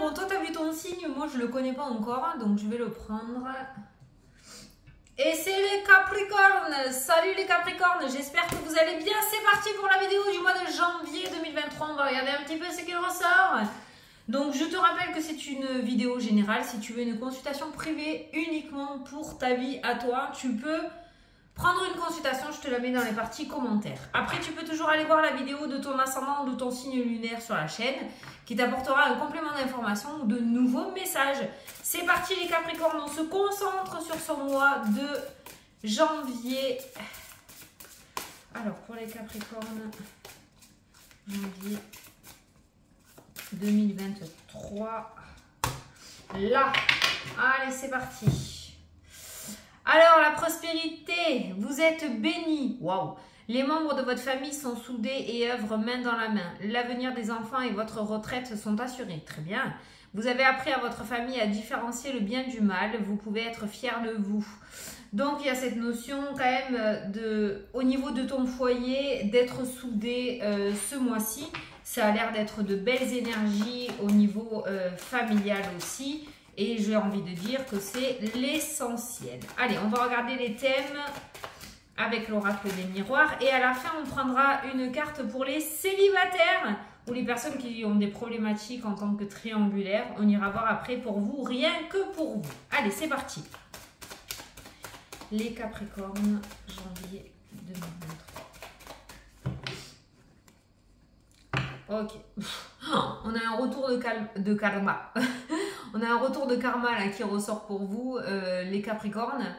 bon, toi, tu as vu ton signe. Moi, je le connais pas encore. Donc, je vais le prendre. Et c'est les Capricornes. Salut les Capricornes. J'espère que vous allez bien. C'est parti pour la vidéo du mois de janvier 2023. On va regarder un petit peu ce qu'il ressort. Donc, je te rappelle que c'est une vidéo générale. Si tu veux une consultation privée uniquement pour ta vie à toi, tu peux prendre une consultation. Je te la mets dans les parties commentaires. Après, tu peux toujours aller voir la vidéo de ton ascendant ou de ton signe lunaire sur la chaîne qui t'apportera un complément d'information ou de nouveaux messages. C'est parti les Capricornes. On se concentre sur ce mois de janvier. Alors, pour les Capricornes, janvier 2023. Là. Allez, c'est parti. Alors, la prospérité. Vous êtes bénis. Waouh. Les membres de votre famille sont soudés et œuvrent main dans la main. L'avenir des enfants et votre retraite sont assurés. Très bien. Vous avez appris à votre famille à différencier le bien du mal. Vous pouvez être fiers de vous. Donc, il y a cette notion quand même au niveau de ton foyer d'être soudé ce mois-ci. Ça a l'air d'être de belles énergies au niveau familial aussi. Et j'ai envie de dire que c'est l'essentiel. Allez, on va regarder les thèmes avec l'oracle des miroirs. Et à la fin, on prendra une carte pour les célibataires ou les personnes qui ont des problématiques en tant que triangulaire. On ira voir après pour vous, rien que pour vous. Allez, c'est parti. Les Capricornes, janvier 2023. Ok. On a un retour de karma. On a un retour de karma là qui ressort pour vous, les Capricornes.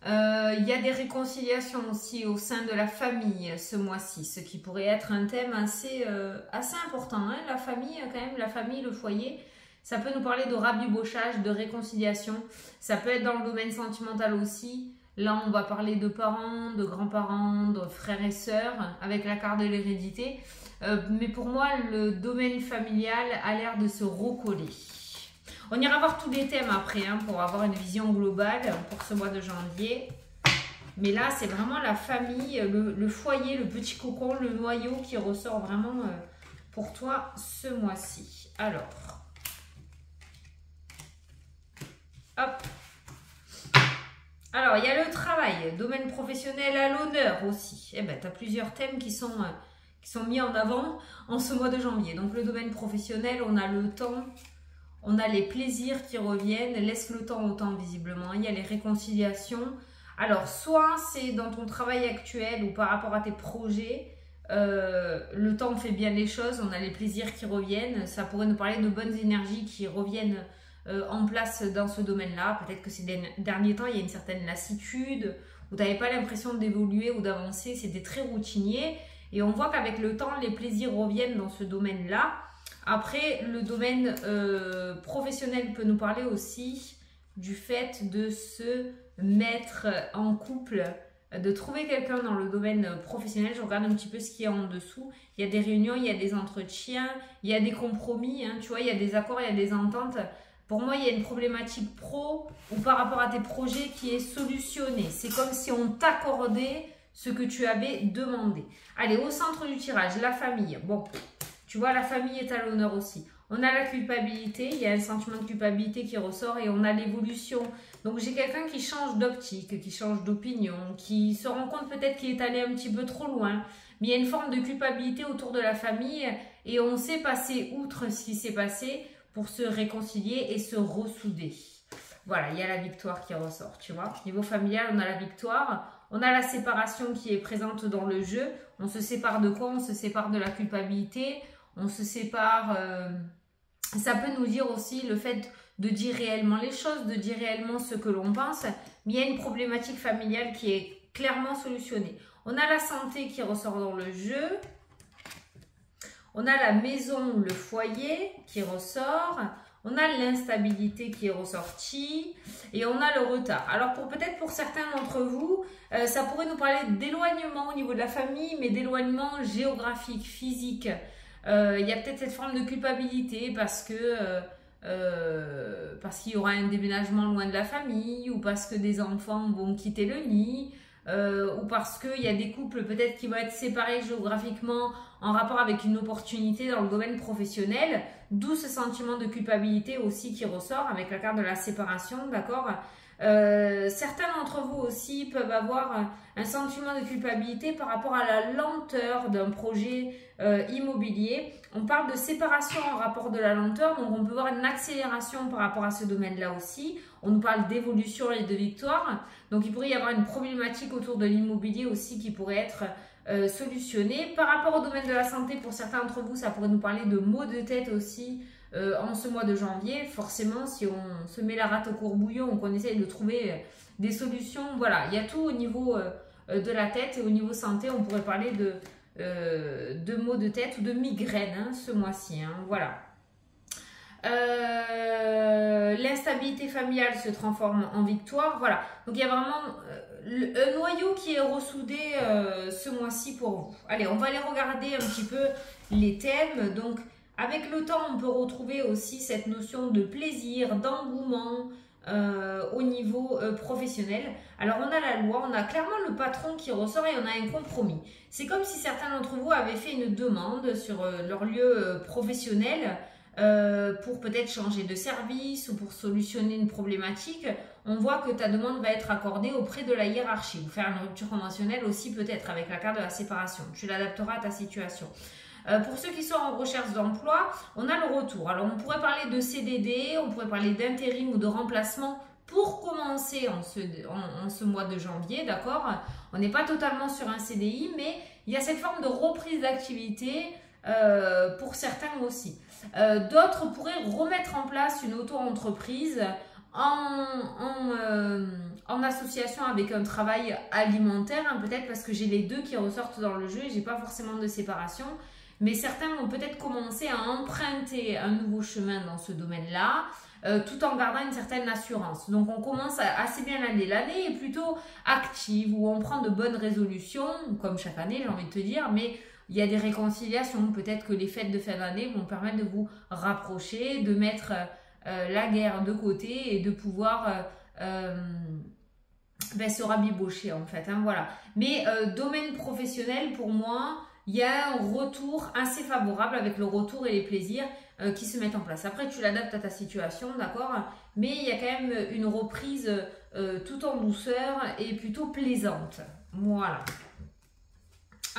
Il y a des réconciliations aussi au sein de la famille ce mois-ci, ce qui pourrait être un thème assez important. Hein, la famille, quand même, la famille, le foyer, ça peut nous parler de rabibochage, de réconciliation. Ça peut être dans le domaine sentimental aussi. Là, on va parler de parents, de grands-parents, de frères et sœurs, avec la carte de l'hérédité. Mais pour moi, le domaine familial a l'air de se recoller. On ira voir tous les thèmes après hein, pour avoir une vision globale pour ce mois de janvier. Mais là, c'est vraiment la famille, le foyer, le petit cocon, le noyau qui ressort vraiment pour toi ce mois-ci. Alors, hop. Alors, il y a le travail, domaine professionnel à l'honneur aussi. Eh ben, tu as plusieurs thèmes qui sont mis en avant en ce mois de janvier. Donc, le domaine professionnel, on a le temps, on a les plaisirs qui reviennent, laisse le temps au temps visiblement. Il y a les réconciliations. Alors, soit c'est dans ton travail actuel ou par rapport à tes projets, le temps fait bien les choses, on a les plaisirs qui reviennent. Ça pourrait nous parler de bonnes énergies qui reviennent en place dans ce domaine-là. Peut-être que ces derniers temps, il y a une certaine lassitude, où tu n'avais pas l'impression d'évoluer ou d'avancer, c'était très routinier. Et on voit qu'avec le temps, les plaisirs reviennent dans ce domaine-là. Après, le domaine professionnel peut nous parler aussi du fait de se mettre en couple, de trouver quelqu'un dans le domaine professionnel. Je regarde un petit peu ce qu'il y a en dessous. Il y a des réunions, il y a des entretiens, il y a des compromis, hein, tu vois, il y a des accords, il y a des ententes. Pour moi, il y a une problématique pro ou par rapport à tes projets qui est solutionnée. C'est comme si on t'accordait ce que tu avais demandé. Allez, au centre du tirage, la famille. Bon, tu vois, la famille est à l'honneur aussi. On a la culpabilité, il y a un sentiment de culpabilité qui ressort et on a l'évolution. Donc, j'ai quelqu'un qui change d'optique, qui change d'opinion, qui se rend compte peut-être qu'il est allé un petit peu trop loin. Mais il y a une forme de culpabilité autour de la famille et on sait passer outre ce qui s'est passé pour se réconcilier et se ressouder. Voilà, il y a la victoire qui ressort, tu vois. Niveau familial, on a la victoire. On a la séparation qui est présente dans le jeu. On se sépare de quoi? On se sépare de la culpabilité. On se sépare... ça peut nous dire aussi le fait de dire réellement les choses, de dire réellement ce que l'on pense. Mais il y a une problématique familiale qui est clairement solutionnée. On a la santé qui ressort dans le jeu. On a la maison, le foyer qui ressort. On a l'instabilité qui est ressortie et on a le retard. Alors peut-être pour certains d'entre vous, ça pourrait nous parler d'éloignement au niveau de la famille, mais d'éloignement géographique, physique. Il y a peut-être cette forme de culpabilité parce qu'il y aura un déménagement loin de la famille ou parce que des enfants vont quitter le nid. ou parce qu'il y a des couples peut-être qui vont être séparés géographiquement en rapport avec une opportunité dans le domaine professionnel, d'où ce sentiment de culpabilité aussi qui ressort avec la carte de la séparation, d'accord. Certains d'entre vous aussi peuvent avoir un sentiment de culpabilité par rapport à la lenteur d'un projet immobilier. On parle de séparation en rapport de la lenteur, donc on peut voir une accélération par rapport à ce domaine-là aussi. On nous parle d'évolution et de victoire, donc il pourrait y avoir une problématique autour de l'immobilier aussi qui pourrait être solutionnée. Par rapport au domaine de la santé, pour certains d'entre vous, ça pourrait nous parler de maux de tête aussi, en ce mois de janvier. Forcément, si on se met la rate au courbouillon, qu'on essaye de trouver des solutions, voilà, il y a tout au niveau de la tête, et au niveau santé, on pourrait parler de maux de tête ou de migraine hein, ce mois-ci, hein, voilà. L'instabilité familiale se transforme en victoire, voilà. Donc il y a vraiment un noyau qui est ressoudé ce mois-ci pour vous. Allez, on va aller regarder un petit peu les thèmes. Donc avec le temps, on peut retrouver aussi cette notion de plaisir, d'engouement au niveau professionnel. Alors on a la loi, on a clairement le patron qui ressort et on a un compromis. C'est comme si certains d'entre vous avaient fait une demande sur leur lieu professionnel pour peut-être changer de service ou pour solutionner une problématique. On voit que ta demande va être accordée auprès de la hiérarchie ou faire une rupture conventionnelle aussi peut-être avec la carte de la séparation. Tu l'adapteras à ta situation. Pour ceux qui sont en recherche d'emploi, on a le retour. Alors, on pourrait parler de CDD, on pourrait parler d'intérim ou de remplacement pour commencer en ce mois de janvier, d'accord? On n'est pas totalement sur un CDI, mais il y a cette forme de reprise d'activité pour certains aussi. D'autres pourraient remettre en place une auto-entreprise en association avec un travail alimentaire, hein, peut-être parce que j'ai les deux qui ressortent dans le jeu et j'ai pas forcément de séparation. Mais certains vont peut-être commencer à emprunter un nouveau chemin dans ce domaine-là, tout en gardant une certaine assurance. Donc on commence assez bien l'année. L'année est plutôt active, où on prend de bonnes résolutions, comme chaque année j'ai envie de te dire, mais il y a des réconciliations. Peut-être que les fêtes de fin d'année vont permettre de vous rapprocher, de mettre la guerre de côté et de pouvoir se rabibocher en fait. Hein, voilà. Mais domaine professionnel, pour moi, il y a un retour assez favorable avec le retour et les plaisirs qui se mettent en place. Après, tu l'adaptes à ta situation, d'accord? Mais il y a quand même une reprise tout en douceur et plutôt plaisante. Voilà.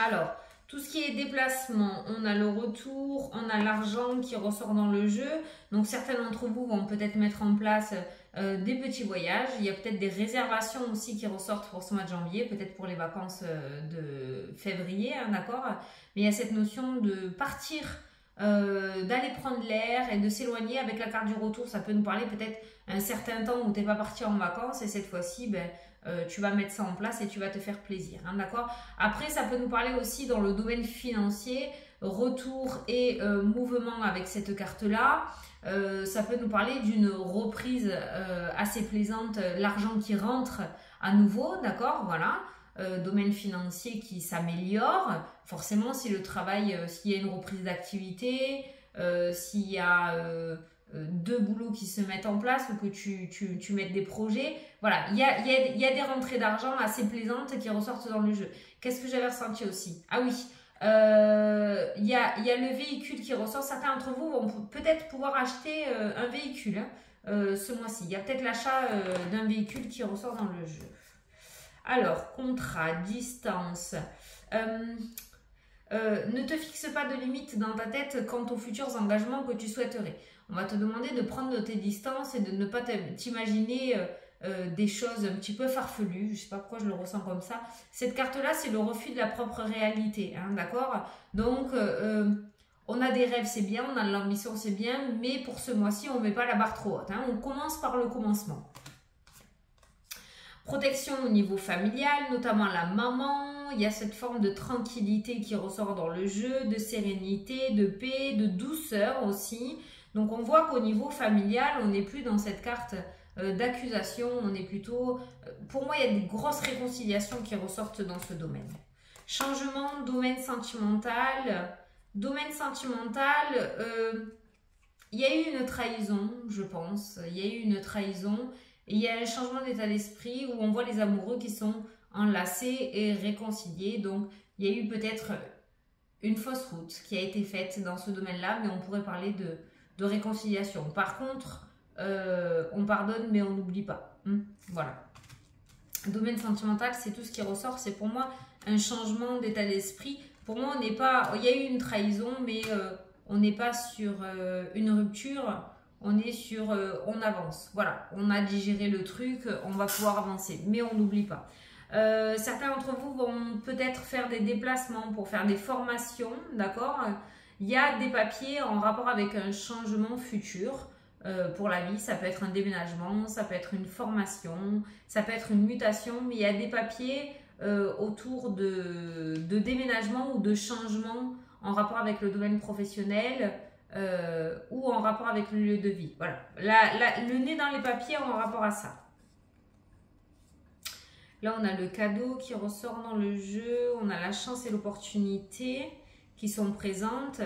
Alors, tout ce qui est déplacement, on a le retour, on a l'argent qui ressort dans le jeu. Donc, certains d'entre vous vont peut-être mettre en place des petits voyages. Il y a peut-être des réservations aussi qui ressortent pour ce mois de janvier, peut-être pour les vacances de février, hein, d'accord? Mais il y a cette notion de partir, d'aller prendre l'air et de s'éloigner. Avec la carte du retour, ça peut nous parler peut-être un certain temps où tu n'es pas parti en vacances et cette fois-ci, tu vas mettre ça en place et tu vas te faire plaisir, hein, d'accord? Après, ça peut nous parler aussi dans le domaine financier, retour et mouvement avec cette carte-là. Ça peut nous parler d'une reprise assez plaisante, l'argent qui rentre à nouveau, d'accord, voilà, domaine financier qui s'améliore, forcément si le travail, s'il y a une reprise d'activité, s'il y a deux boulots qui se mettent en place ou que tu mettes des projets, voilà, il y a des rentrées d'argent assez plaisantes qui ressortent dans le jeu. Qu'est-ce que j'avais ressenti aussi? Ah oui, il y a le véhicule qui ressort. Certains d'entre vous vont peut-être pouvoir acheter un véhicule hein, ce mois-ci. Il y a peut-être l'achat d'un véhicule qui ressort dans le jeu. Alors, contrat, distance. Ne te fixe pas de limite dans ta tête quant aux futurs engagements que tu souhaiterais. On va te demander de prendre tes distances et de ne pas t'imaginer des choses un petit peu farfelues. Je ne sais pas pourquoi je le ressens comme ça. Cette carte-là, c'est le refus de la propre réalité, hein, d'accord? Donc, on a des rêves, c'est bien, on a de l'ambition, c'est bien, mais pour ce mois-ci, on ne met pas la barre trop haute. Hein, on commence par le commencement. Protection au niveau familial, notamment la maman. Il y a cette forme de tranquillité qui ressort dans le jeu, de sérénité, de paix, de douceur aussi. Donc, on voit qu'au niveau familial, on n'est plus dans cette carte d'accusation, on est plutôt... pour moi, il y a des grosses réconciliations qui ressortent dans ce domaine. Changement, domaine sentimental. Domaine sentimental, il y a eu une trahison, je pense. Il y a eu une trahison et il y a un changement d'état d'esprit où on voit les amoureux qui sont enlacés et réconciliés. Donc, il y a eu peut-être une fausse route qui a été faite dans ce domaine-là, mais on pourrait parler de réconciliation. Par contre, on pardonne, mais on n'oublie pas. Voilà. Domaine sentimental, c'est tout ce qui ressort. C'est pour moi un changement d'état d'esprit. Pour moi, on n'est pas... Il y a eu une trahison, mais on n'est pas sur une rupture. On est sur... on avance. Voilà. On a digéré le truc. On va pouvoir avancer. Mais on n'oublie pas. Certains d'entre vous vont peut-être faire des déplacements pour faire des formations. D'accord ? Il y a des papiers en rapport avec un changement futur. Pour la vie, ça peut être un déménagement, ça peut être une formation, ça peut être une mutation, mais il y a des papiers autour de déménagement ou de changement en rapport avec le domaine professionnel ou en rapport avec le lieu de vie. Voilà, le nez dans les papiers en rapport à ça. Là, on a le cadeau qui ressort dans le jeu, on a la chance et l'opportunité qui sont présentes.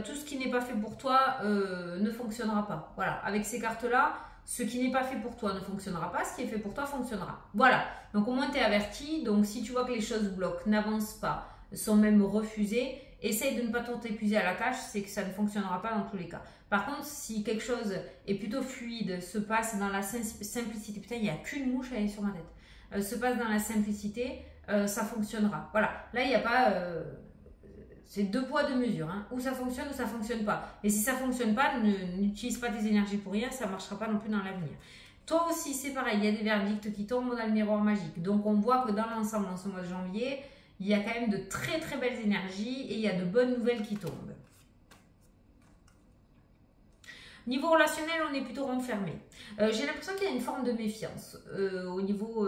Tout ce qui n'est pas fait pour toi ne fonctionnera pas. Voilà, avec ces cartes-là, ce qui n'est pas fait pour toi ne fonctionnera pas, ce qui est fait pour toi fonctionnera. Voilà, donc au moins tu es averti. Donc si tu vois que les choses bloquent, n'avancent pas, sont même refusées, essaye de ne pas t'épuiser à la tâche, c'est que ça ne fonctionnera pas dans tous les cas. Par contre, si quelque chose est plutôt fluide, se passe dans la simplicité, putain, il n'y a qu'une mouche, elle est sur ma tête, se passe dans la simplicité, ça fonctionnera. Voilà, là il n'y a pas... c'est 2 poids 2 mesures, hein. Ou ça fonctionne ou ça fonctionne pas. Et si ça fonctionne pas, n'utilise pas tes énergies pour rien, ça ne marchera pas non plus dans l'avenir. Toi aussi, c'est pareil, il y a des verdicts qui tombent dans le miroir magique. Donc on voit que dans l'ensemble, en ce mois de janvier, il y a quand même de très très belles énergies et il y a de bonnes nouvelles qui tombent. Niveau relationnel, on est plutôt renfermé. J'ai l'impression qu'il y a une forme de méfiance au niveau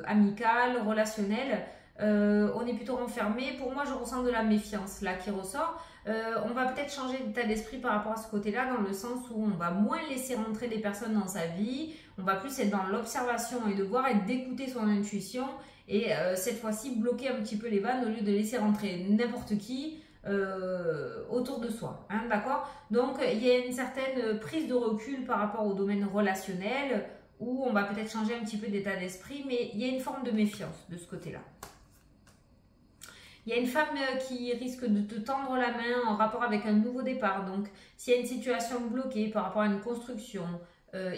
amical, relationnel. On est plutôt renfermé. Pour moi, je ressens de la méfiance là qui ressort. On va peut-être changer d'état d'esprit par rapport à ce côté-là, dans le sens où on va moins laisser rentrer des personnes dans sa vie. On va plus être dans l'observation et de voir et d'écouter son intuition. Et cette fois-ci, bloquer un petit peu les vannes au lieu de laisser rentrer n'importe qui autour de soi. Hein, d'accord ? Donc, il y a une certaine prise de recul par rapport au domaine relationnel où on va peut-être changer un petit peu d'état d'esprit, mais il y a une forme de méfiance de ce côté-là. Il y a une femme qui risque de te tendre la main en rapport avec un nouveau départ. Donc, s'il y a une situation bloquée par rapport à une construction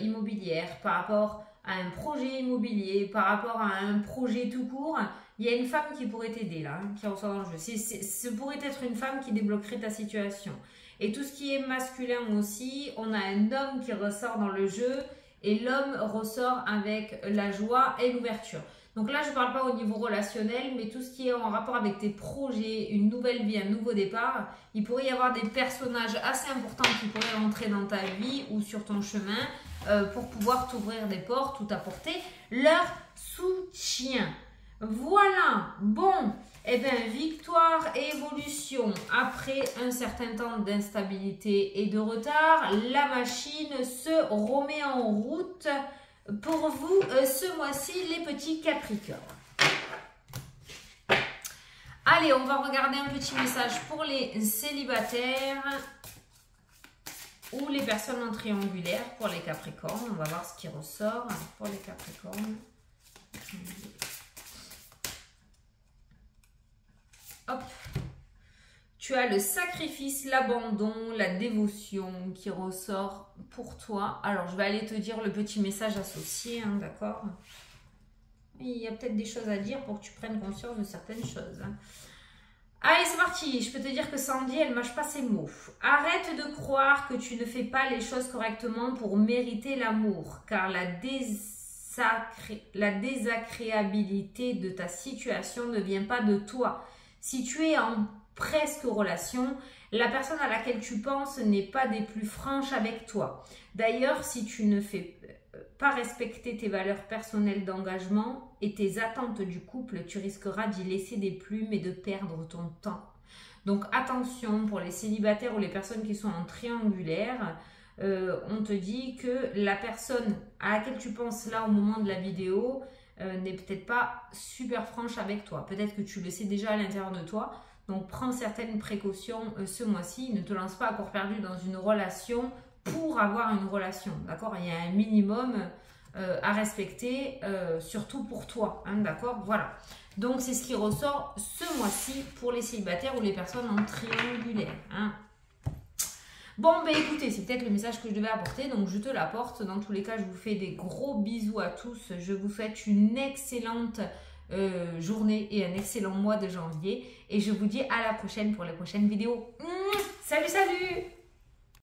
immobilière, par rapport à un projet immobilier, par rapport à un projet tout court, il y a une femme qui pourrait t'aider là, qui ressort dans le jeu. Ce pourrait être une femme qui débloquerait ta situation. Et tout ce qui est masculin aussi, on a un homme qui ressort dans le jeu et l'homme ressort avec la joie et l'ouverture. Donc là, je ne parle pas au niveau relationnel, mais tout ce qui est en rapport avec tes projets, une nouvelle vie, un nouveau départ, il pourrait y avoir des personnages assez importants qui pourraient rentrer dans ta vie ou sur ton chemin pour pouvoir t'ouvrir des portes ou t'apporter leur soutien. Voilà, bon, eh bien, victoire et évolution. Après un certain temps d'instabilité et de retard, la machine se remet en route. Pour vous, ce mois-ci, les petits Capricornes. Allez, on va regarder un petit message pour les célibataires ou les personnes en triangulaire pour les Capricornes. On va voir ce qui ressort pour les Capricornes. Hop. Tu as le sacrifice, l'abandon, la dévotion qui ressort pour toi. Alors, je vais aller te dire le petit message associé, hein, d'accord ? Il y a peut-être des choses à dire pour que tu prennes conscience de certaines choses. Hein. Allez, c'est parti. Je peux te dire que Sandy, elle ne mâche pas ses mots. Arrête de croire que tu ne fais pas les choses correctement pour mériter l'amour, car la désagréabilité de ta situation ne vient pas de toi. Si tu es en presque relation, la personne à laquelle tu penses n'est pas des plus franches avec toi. D'ailleurs, si tu ne fais pas respecter tes valeurs personnelles d'engagement et tes attentes du couple, tu risqueras d'y laisser des plumes et de perdre ton temps. Donc attention pour les célibataires ou les personnes qui sont en triangulaire, on te dit que la personne à laquelle tu penses là au moment de la vidéo n'est peut-être pas super franche avec toi. Peut-être que tu le sais déjà à l'intérieur de toi. Donc, prends certaines précautions ce mois-ci. Ne te lance pas à corps perdu dans une relation pour avoir une relation. D'accord ? Il y a un minimum à respecter, surtout pour toi, hein, d'accord? Voilà. Donc, c'est ce qui ressort ce mois-ci pour les célibataires ou les personnes en triangulaire, hein. Bon, ben écoutez, c'est peut-être le message que je devais apporter, donc je te l'apporte. Dans tous les cas, je vous fais des gros bisous à tous. Je vous souhaite une excellente journée et un excellent mois de janvier. Et je vous dis à la prochaine pour les prochaines vidéos. Salut, salut!